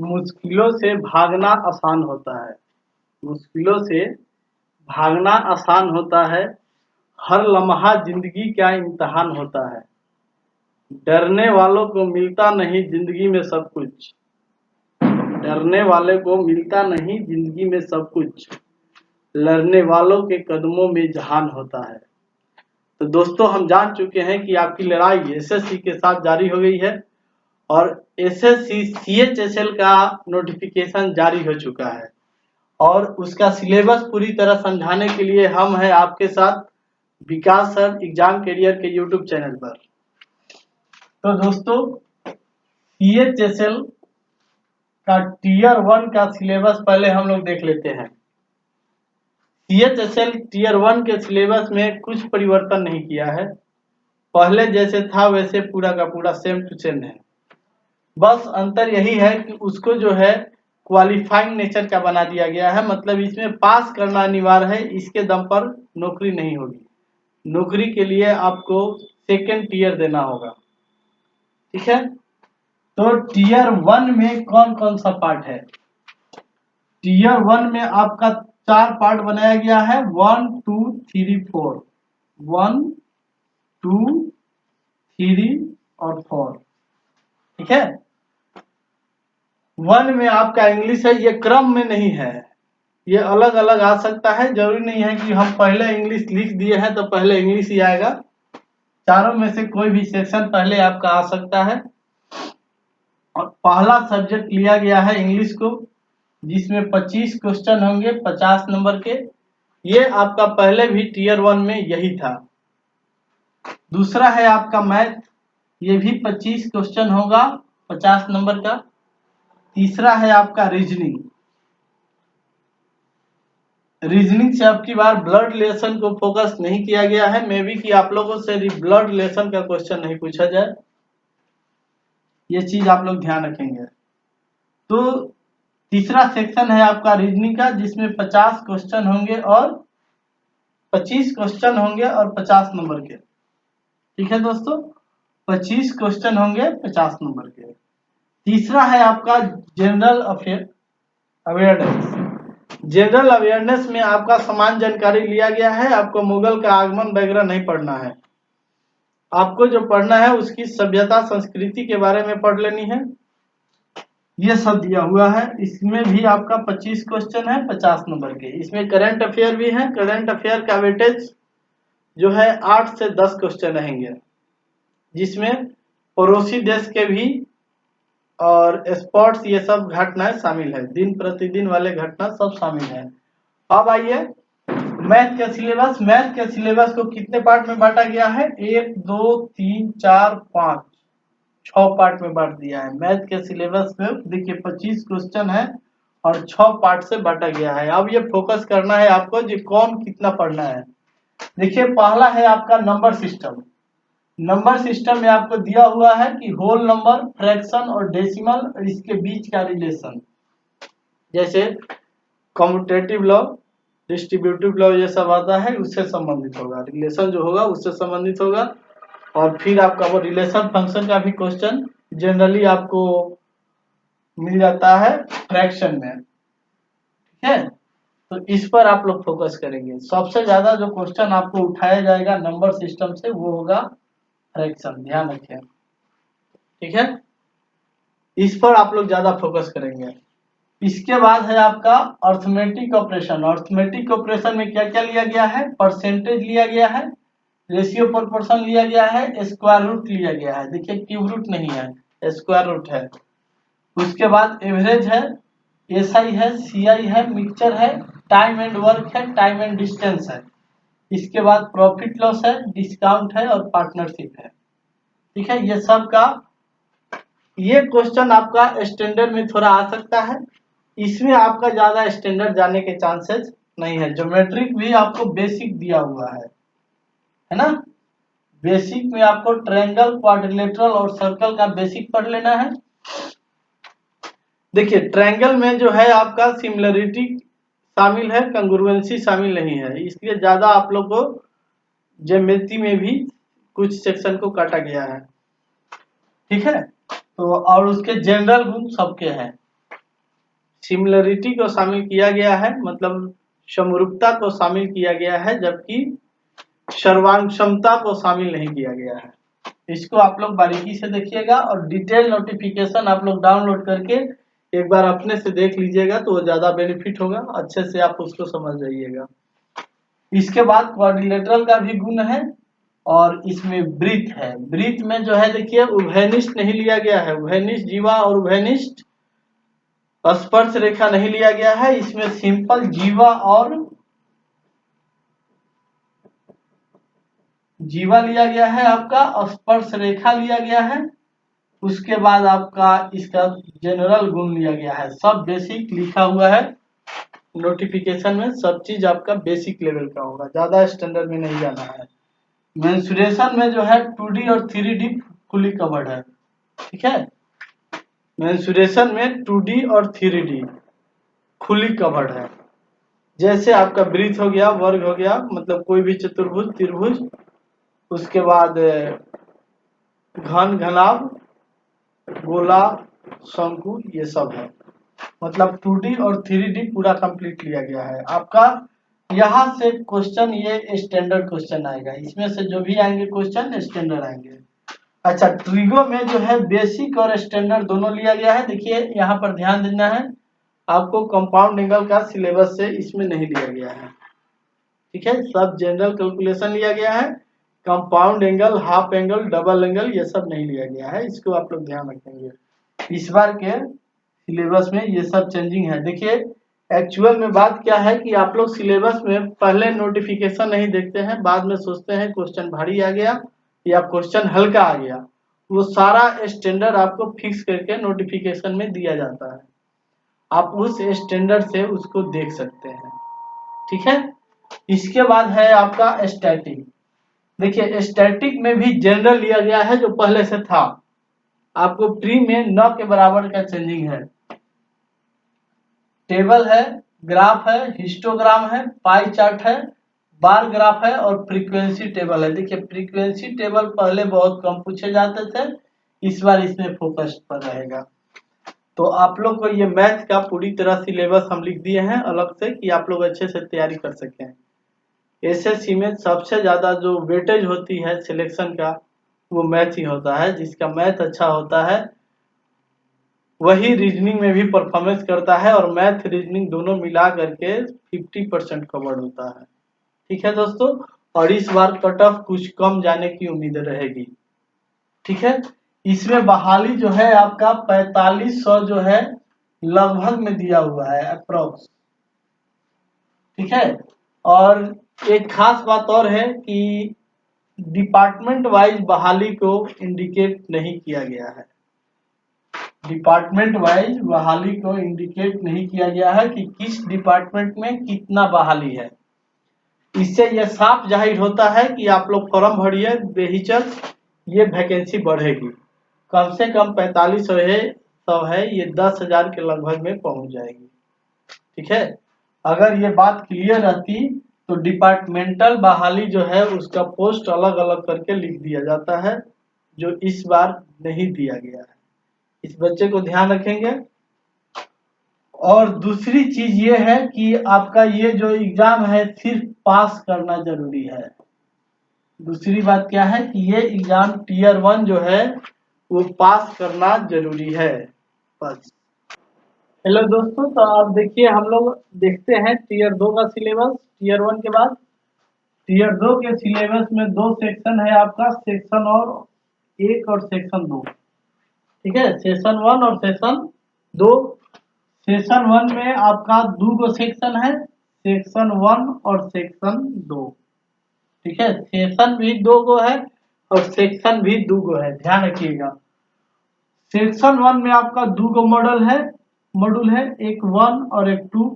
मुश्किलों से भागना आसान होता है। मुश्किलों से भागना आसान होता है। हर लम्हा जिंदगी का इम्तिहान होता है। डरने वालों को मिलता नहीं जिंदगी में सब कुछ। डरने वाले को मिलता नहीं जिंदगी में सब कुछ। लड़ने वालों के कदमों में जहान होता है। तो दोस्तों, हम जान चुके हैं कि आपकी लड़ाई एसएससी के साथ जारी हो गई है और एसएससी सीएचएसएल का नोटिफिकेशन जारी हो चुका है और उसका सिलेबस पूरी तरह समझाने के लिए हम हैं आपके साथ विकास सर एग्जाम कैरियर के यूट्यूब चैनल पर। तो दोस्तों, सीएचएसएल का टीयर 1 का सिलेबस पहले हम लोग देख लेते हैं। सीएचएसएल टीयर 1 के सिलेबस में कुछ परिवर्तन नहीं किया है। पहले जैसे था वैसे पूरा का पूरा सेम टू सेम है। बस अंतर यही है कि उसको जो है क्वालिफाइंग नेचर का बना दिया गया है। मतलब इसमें पास करना अनिवार्य है, इसके दम पर नौकरी नहीं होगी। नौकरी के लिए आपको सेकेंड टीयर देना होगा। ठीक है, तो टीयर 1 में कौन कौन सा पार्ट है? टीयर 1 में आपका 4 पार्ट बनाया गया है। 1 2 3 4। 1 2 3 और 4। ठीक है, 1 में आपका इंग्लिश है। ये क्रम में नहीं है, ये अलग अलग आ सकता है। जरूरी नहीं है कि हम पहले इंग्लिश लिख दिए हैं तो पहले इंग्लिश ही आएगा। चारों में से कोई भी सेक्शन पहले आपका आ सकता है। और पहला सब्जेक्ट लिया गया है इंग्लिश को, जिसमें 25 क्वेश्चन होंगे 50 नंबर के। ये आपका पहले भी टीयर 1 में यही था। दूसरा है आपका मैथ, ये भी 25 क्वेश्चन होगा 50 नंबर का। तीसरा है आपका रीजनिंग। रीजनिंग से आपकी बार ब्लड रिलेशन को फोकस नहीं किया गया है। मे बी कि आप लोगों से ब्लड रिलेशन का क्वेश्चन नहीं पूछा जाए, ये चीज आप लोग ध्यान रखेंगे। तो तीसरा सेक्शन है आपका रीजनिंग का, जिसमें 50 क्वेश्चन होंगे और 25 क्वेश्चन होंगे और 50 नंबर के। ठीक है दोस्तों, 25 क्वेश्चन होंगे 50 नंबर के। तीसरा है आपका जनरल अवेयरनेस। जनरल अवेयरनेस में आपका समान जानकारी लिया गया है। आपको मुगल का आगमन वगैरह नहीं पढ़ना है। आपको जो पढ़ना है उसकी सभ्यता संस्कृति के बारे में पढ़ लेनी है। ये सब दिया हुआ है। इसमें भी आपका 25 क्वेश्चन है 50 नंबर के। इसमें करंट अफेयर भी है। करंट अफेयर का वेटेज जो है 8 से 10 क्वेश्चन रहेंगे, जिसमें पड़ोसी देश के भी और स्पोर्ट्स ये सब घटनाएं शामिल है। दिन प्रतिदिन वाले घटना सब शामिल है। अब आइए मैथ का सिलेबस। मैथ के सिलेबस को कितने पार्ट में बांटा गया है? 1 2 3 4 5 6 पार्ट में बांट दिया है। मैथ के सिलेबस में देखिए 25 क्वेश्चन है और 6 पार्ट से बांटा गया है। अब ये फोकस करना है आपको कि कौन कितना पढ़ना है। देखिए, पहला है आपका नंबर सिस्टम। नंबर सिस्टम में आपको दिया हुआ है कि होल नंबर, फ्रैक्शन और डेसिमल और इसके बीच का रिलेशन, जैसे कम्यूटेटिव लॉ, डिस्ट्रीब्यूटिव लॉ, ये सब आता है, उससे संबंधित होगा। रिलेशन जो होगा उससे संबंधित होगा। और फिर आपका वो रिलेशन फंक्शन का भी क्वेश्चन जनरली आपको मिल जाता है फ्रैक्शन में। ठीक है, तो इस पर आप लोग फोकस करेंगे। सबसे ज्यादा जो क्वेश्चन आपको उठाया जाएगा नंबर सिस्टम से वो होगा फ्रैक्शन, ध्यान रखें। ठीक है, इस पर आप लोग ज्यादा फोकस करेंगे। इसके बाद है आपका अर्थमेटिक ऑपरेशन। अर्थमेटिक ऑपरेशन में क्या क्या लिया गया है? परसेंटेज लिया गया है, रेशियो प्रोपोर्शन लिया गया है, स्क्वायर रूट लिया गया है। देखिए, क्यूब रूट नहीं है, स्क्वायर रूट है। उसके बाद एवरेज है, एसआई है, सीआई है, मिक्सचर है, टाइम एंड वर्क है, टाइम एंड डिस्टेंस है। इसके बाद प्रॉफिट लॉस है, डिस्काउंट है और पार्टनरशिप है। ठीक है, ये सब का ये क्वेश्चन आपका स्टैंडर्ड में थोड़ा आ सकता है। इसमें आपका ज्यादा स्टैंडर्ड जाने के चांसेस नहीं है। ज्योमेट्रिक भी आपको बेसिक दिया हुआ है ना। बेसिक में आपको ट्रायंगल, क्वाड्रिलेटरल और सर्कल का बेसिक पढ़ लेना है। देखिए, ट्रायंगल में जो है आपका सिमिलरिटी शामिल है, कंग्रुएंसी शामिल नहीं है, इसलिए ज्यादा आप लोग को ज्योमेट्री में भी कुछ सेक्शन को काटा गया है। ठीक है, तो और उसके जनरल गुण सबके हैं। सिमिलरिटी को शामिल किया गया है, मतलब समरूपता को शामिल किया गया है, जबकि सर्वांग क्षमता को शामिल नहीं किया गया है। इसको आप लोग बारीकी से देखिएगा और डिटेल नोटिफिकेशन आप लोग डाउनलोड करके एक बार अपने से देख लीजिएगा तो वो ज्यादा बेनिफिट होगा, अच्छे से आप उसको समझ जाइएगा। इसके बाद क्वाड्रिलेटरल का भी गुण है और इसमें ब्रीथ है। ब्रीथ में जो है देखिए उभयनिष्ठ नहीं लिया गया है, उभयनिष्ठ जीवा और उभयनिष्ठ स्पर्श रेखा नहीं लिया गया है, इसमें सिंपल जीवा और जीवा लिया गया है, आपका स्पर्श रेखा लिया गया है। उसके बाद आपका इसका जनरल गुण लिया गया है, सब बेसिक लिखा हुआ है नोटिफिकेशन में, सब चीज आपका बेसिक लेवल का होगा, ज्यादा स्टैंडर्ड में नहीं जाना है। मेंसुरेशन में जो है 2D और 3D फुली कवर्ड है, ठीक है। मेंसुरेशन में 2D और 3D फुली कवर्ड है। जैसे आपका ब्रीथ हो गया, वर्ग हो गया, मतलब कोई भी चतुर्भुज, त्रिभुज, उसके बाद घन, घनाभ, गोला, शंकु, ये सब है। मतलब 2D और 3D पूरा कंप्लीट लिया गया है आपका। यहाँ से क्वेश्चन ये स्टैंडर्ड क्वेश्चन आएगा, इसमें से जो भी आएंगे क्वेश्चन स्टैंडर्ड आएंगे। अच्छा, ट्रिगो में जो है बेसिक और स्टैंडर्ड दोनों लिया गया है। देखिए यहाँ पर ध्यान देना है आपको, कंपाउंड एंगल का सिलेबस से इसमें नहीं लिया गया है, ठीक है। सब जनरल कैलकुलेशन लिया गया है, compound angle, half angle, double angle ये सब नहीं लिया गया है, इसको आप लोग ध्यान रखेंगे। इस बार के सिलेबस में ये सब चेंजिंग है। देखिए एक्चुअल में बात क्या है कि आप लोग सिलेबस में पहले नोटिफिकेशन नहीं देखते हैं, बाद में सोचते हैं क्वेश्चन भारी आ गया या क्वेश्चन हल्का आ गया, वो सारा स्टैंडर्ड आपको फिक्स करके नोटिफिकेशन में दिया जाता है, आप उस स्टैंडर्ड से उसको देख सकते हैं, ठीक है। इसके बाद है आपका स्टैटिक। देखिए स्टैटिक में भी जनरल लिया गया है जो पहले से था, आपको प्री में 9 के बराबर का चेंजिंग है। टेबल है, ग्राफ है, हिस्टोग्राम है, पाई चार्ट है, बार ग्राफ है और फ्रीक्वेंसी टेबल है। देखिए फ्रीक्वेंसी टेबल पहले बहुत कम पूछे जाते थे, इस बार इसमें फोकस पर रहेगा। तो आप लोग को ये मैथ का पूरी तरह सिलेबस हम लिख दिए हैं अलग से कि आप लोग अच्छे से तैयारी कर सकें। एसएससी में सबसे ज्यादा जो वेटेज होती है सिलेक्शन का वो मैथ ही होता है, जिसका मैथ अच्छा होता है वही रीजनिंग में भी परफॉर्मेंस करता है, और मैथ रीजनिंग दोनों मिला करके 50% कवर्ड होता है, ठीक है दोस्तों। और इस बार कट ऑफ कुछ कम जाने की उम्मीद रहेगी, ठीक है। इसमें बहाली जो है आपका 4500 जो है लगभग में दिया हुआ है अप्रोक्स, ठीक है। और एक खास बात और है कि डिपार्टमेंट वाइज बहाली को इंडिकेट नहीं किया गया है, डिपार्टमेंट वाइज बहाली को इंडिकेट नहीं किया गया है कि किस डिपार्टमेंट में कितना बहाली है। इससे यह साफ जाहिर होता है कि आप लोग फॉर्म भरिए बेहिचक, ये वैकेंसी बढ़ेगी, कम से कम 4500 है, ये 10,000 के लगभग में पहुंच जाएगी, ठीक है। अगर ये बात क्लियर रहती तो डिपार्टमेंटल बहाली जो है उसका पोस्ट अलग अलग करके लिख दिया जाता है, जो इस बार नहीं दिया गया है, इस बच्चे को ध्यान रखेंगे। और दूसरी चीज ये है कि आपका ये जो एग्जाम है सिर्फ पास करना जरूरी है। दूसरी बात क्या है कि ये एग्जाम टीयर 1 जो है वो पास करना जरूरी है बस। हेलो दोस्तों, तो आप देखिए हम लोग देखते हैं टीयर 2 का सिलेबस। टीयर 1 के बाद टीयर 2 के सिलेबस में 2 सेक्शन है आपका, सेक्शन और 1 और सेक्शन 2, ठीक है। सेशन 1 और सेशन 2। सेशन 1 में आपका 2 सेक्शन है, सेक्शन 1 और सेक्शन 2, ठीक है। सेशन भी 2 है और सेक्शन भी 2 है, ध्यान रखिएगा। सेक्शन 1 में आपका 2 मॉड्यूल है, एक 1 और एक 2।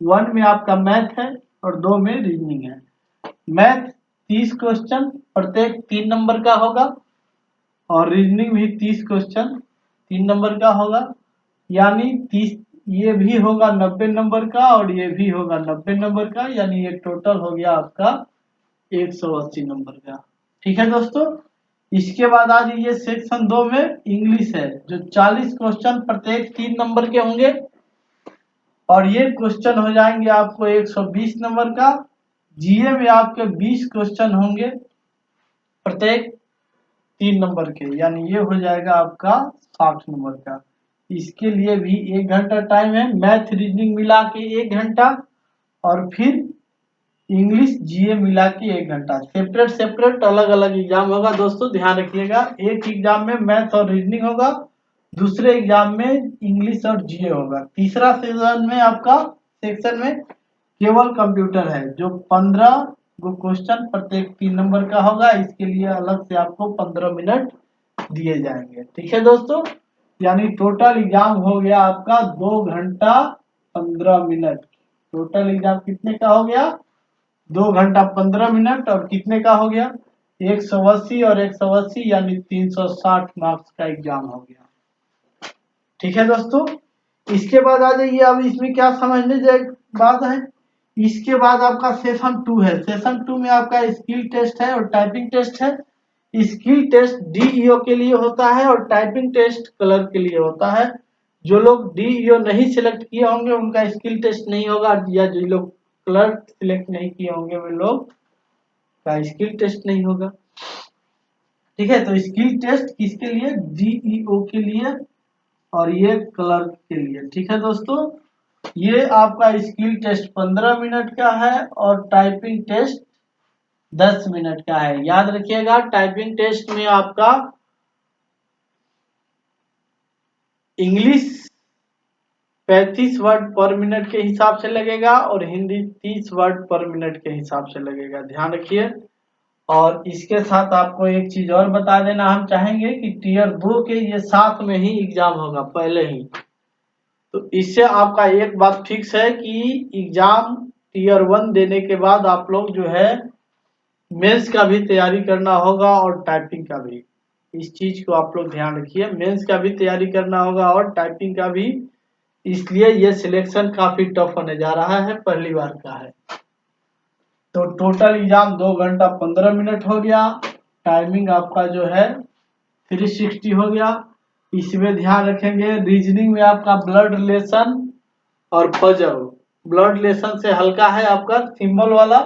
1 में आपका मैथ है और 2 में रीजनिंग है। मैथ 30 क्वेश्चन प्रत्येक 3 नंबर का होगा, और रीजनिंग भी 30 क्वेश्चन 3 नंबर का होगा, यानी 30 ये भी होगा 90 नंबर का और ये भी होगा 90 नंबर का, यानी ये टोटल हो गया आपका 180 नंबर का, ठीक है दोस्तों। इसके बाद आ जाइए सेक्शन 2 में इंग्लिश है, जो 40 क्वेश्चन प्रत्येक 3 नंबर के होंगे, और ये क्वेश्चन हो जाएंगे आपको 120 नंबर का। जीए में आपके 20 क्वेश्चन होंगे प्रत्येक 3 नंबर के, यानी ये हो जाएगा आपका 60 नंबर का। इसके लिए भी 1 घंटा टाइम है, मैथ रीजनिंग मिला के 1 घंटा और फिर इंग्लिश जीए मिला के 1 घंटा। सेपरेट सेपरेट अलग अलग एग्जाम होगा दोस्तों, ध्यान रखिएगा। एक एग्जाम में मैथ और रीजनिंग होगा, दूसरे एग्जाम में इंग्लिश और जीए होगा, तीसरा सेक्शन में केवल कंप्यूटर है, जो 15 वो क्वेश्चन प्रत्येक 3 नंबर का होगा। इसके लिए अलग से आपको 15 मिनट दिए जाएंगे। ठीक है दोस्तों, यानी टोटल एग्जाम हो गया आपका 2 घंटा 15 मिनट। टोटल एग्जाम कितने का हो गया? 2 घंटा 15 मिनट। और कितने का हो गया? 180 और 180 यानी 360 मार्क्स का एग्जाम हो गया। ठीक है दोस्तों, इसके बाद आ जाइए। अब इसमें क्या समझने बात है, इसके बाद आपका सेशन 2 है। सेशन 2 में आपका स्किल टेस्ट है और टाइपिंग टेस्ट है। स्किल टेस्ट डीईओ के लिए होता है और टाइपिंग टेस्ट क्लर्क के लिए होता है। जो लोग डीईओ नहीं सिलेक्ट किए होंगे उनका स्किल टेस्ट नहीं होगा, या जो लोग क्लर्क सिलेक्ट नहीं किए होंगे वे लोग का स्किल टेस्ट नहीं होगा। ठीक है, तो स्किल टेस्ट किसके लिए? डीईओ के लिए और ये क्लर्क के लिए। ठीक है दोस्तों, ये आपका स्किल टेस्ट 15 मिनट का है और टाइपिंग टेस्ट 10 मिनट का है। याद रखिएगा, टाइपिंग टेस्ट में आपका इंग्लिश 35 वर्ड पर मिनट के हिसाब से लगेगा और हिंदी 30 वर्ड पर मिनट के हिसाब से लगेगा, ध्यान रखिए। और इसके साथ आपको एक चीज और बता देना हम चाहेंगे कि टीयर 2 के ये साथ में ही एग्जाम होगा पहले ही। तो इससे आपका एक बात फिक्स है कि एग्जाम टीयर 1 देने के बाद आप लोग जो है मेंस का भी तैयारी करना होगा और टाइपिंग का भी। इस चीज को आप लोग ध्यान रखिए, मेंस का भी तैयारी करना होगा और टाइपिंग का भी। इसलिए ये सिलेक्शन काफी टफ होने जा रहा है, पहली बार का है। तो टोटल एग्जाम 2 घंटा 15 मिनट हो गया। टाइमिंग आपका जो है 360 हो गया। इसमें ध्यान रखेंगे, रीजनिंग में आपका ब्लड रिलेशन और पजल। ब्लड रिलेशन से हल्का है आपका सिंबल वाला,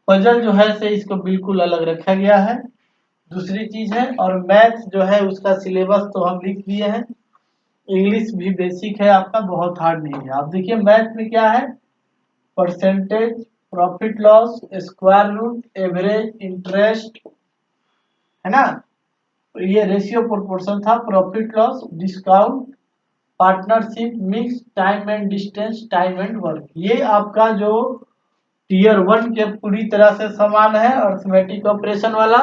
पजल जो है से इसको बिल्कुल अलग रखा गया है। दूसरी चीज है, और मैथ जो है उसका सिलेबस तो हम लिख दिए हैं। इंग्लिश भी बेसिक है आपका, बहुत हार्ड नहीं है। आप देखिए मैथ में क्या है, percentage, profit loss, square root, average, interest, है ना। तो ये रेशियो प्रोपोर्शन था, profit loss, discount, partnership, mix, time and distance, time and work. ये आपका जो टीयर 1 के पूरी तरह से समान है, अर्थमेटिक ऑपरेशन वाला।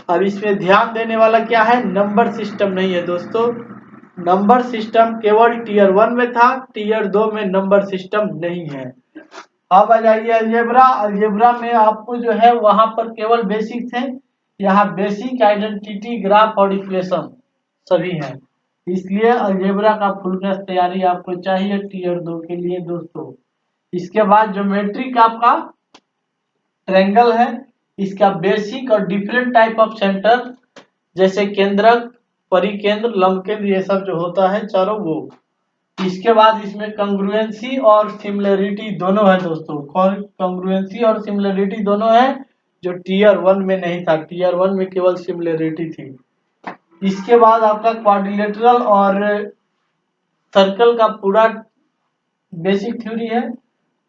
अब इसमें ध्यान देने वाला क्या है, नंबर सिस्टम नहीं है दोस्तों। नंबर सिस्टम केवल टीयर 1 में था, टीयर 2 में नंबर सिस्टम नहीं है। अब आ जाइए अलजेब्रा। अलजेब्रा में आपको जो है वहां पर केवल बेसिक थे, यहाँ बेसिक, आइडेंटिटी, ग्राफ और इक्वेशन सभी हैं। इसलिए अलजेब्रा का फुल क्लास तैयारी आपको चाहिए टीयर 2 के लिए दोस्तों। इसके बाद ज्योमेट्रिक आपका ट्रायंगल है, इसका बेसिक और डिफरेंट टाइप ऑफ सेंटर, जैसे केंद्रक, परिकेंद्र, लंबकेंद्र, ये सब जो होता है चारों वो। इसके बाद इसमें कंग्रुएंसी और सिमिलरिटी दोनों है दोस्तों। कंग्रुएंसी और सिमिलरिटी दोनों है, जो टीयर 1 में नहीं था। टीयर 1 में केवल सिमिलरिटी थी। इसके बाद आपका क्वाड्रिलेटरल और सर्कल का पूरा बेसिक थ्योरी है।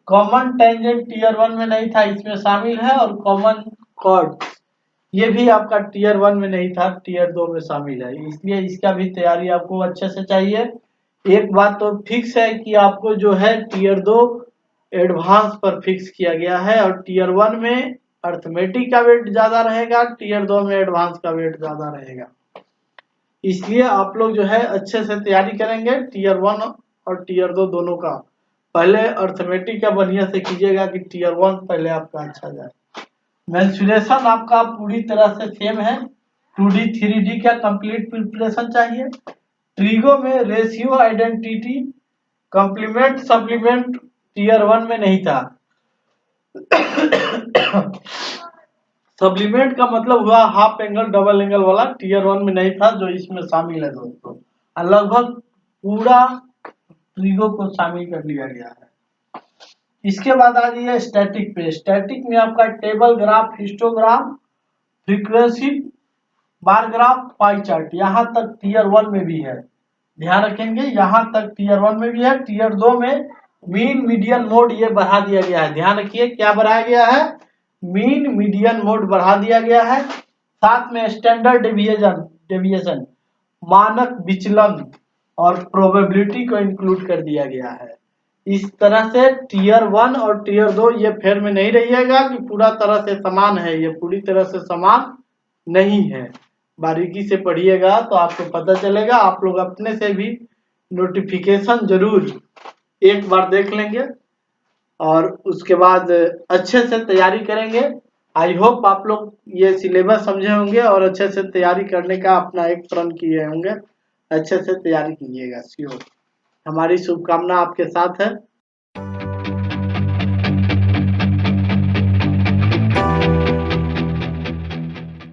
कॉमन टेंजेंट टीयर 1 में नहीं था, इसमें शामिल है। और कॉमन कॉर्ड ये भी आपका टीयर 1 में नहीं था, टीयर 2 में शामिल है। इसलिए इसका भी तैयारी आपको अच्छे से चाहिए। एक बात तो फिक्स है कि आपको जो है टीयर 2 एडवांस पर फिक्स किया गया है, और टीयर 1 में अर्थमेटिक का वेट ज्यादा रहेगा, टीयर 2 में एडवांस का वेट ज्यादा रहेगा। इसलिए आप लोग जो है अच्छे से तैयारी करेंगे टीयर 1 और टीयर 2 दोनों का। पहले अर्थमेटिक का बढ़िया से कीजिएगा कि टीयर 1 पहले आपका अच्छा जाए। मेंसुरेशन आपका पूरी तरह से सेम है, 2D 3D का कंप्लीट प्रिपरेशन चाहिए। ट्रिगो में ratio, identity, complement, supplement tier 1 में नहीं था। सप्लीमेंट का मतलब हुआ हाफ एंगल, डबल एंगल वाला, टीयर 1 में नहीं था, जो इसमें शामिल है दोस्तों। लगभग पूरा ट्रिगो को शामिल कर लिया गया है। इसके बाद आ जाइए स्टैटिक पे। स्टैटिक में आपका table graph, histogram, frequency, bar graph, pie chart, यहाँ तक टीयर 1 में भी है। ध्यान रखेंगे, यहाँ तक टीयर 1 में भी है। टीयर 2 में मीन मीडियन मोड ये बढ़ा दिया गया है। ध्यान रखिए क्या बढ़ाया गया है, मीन मीडियन मोड बढ़ा दिया गया है। साथ में स्टैंडर्ड डेविएशन मानक विचलन और प्रोबेबिलिटी को इंक्लूड कर दिया गया है। इस तरह से टीयर 1 और टीयर 2 ये फेर में नहीं रहिएगा कि पूरा तरह से समान है, ये पूरी तरह से समान नहीं है। बारीकी से पढ़िएगा तो आपको पता चलेगा। आप लोग अपने से भी नोटिफिकेशन जरूर एक बार देख लेंगे और उसके बाद अच्छे से तैयारी करेंगे। आई होप आप लोग ये सिलेबस समझे होंगे और अच्छे से तैयारी करने का अपना एक प्रण किए होंगे। अच्छे से तैयारी कीजिएगा, श्योर। हमारी शुभकामना आपके साथ है।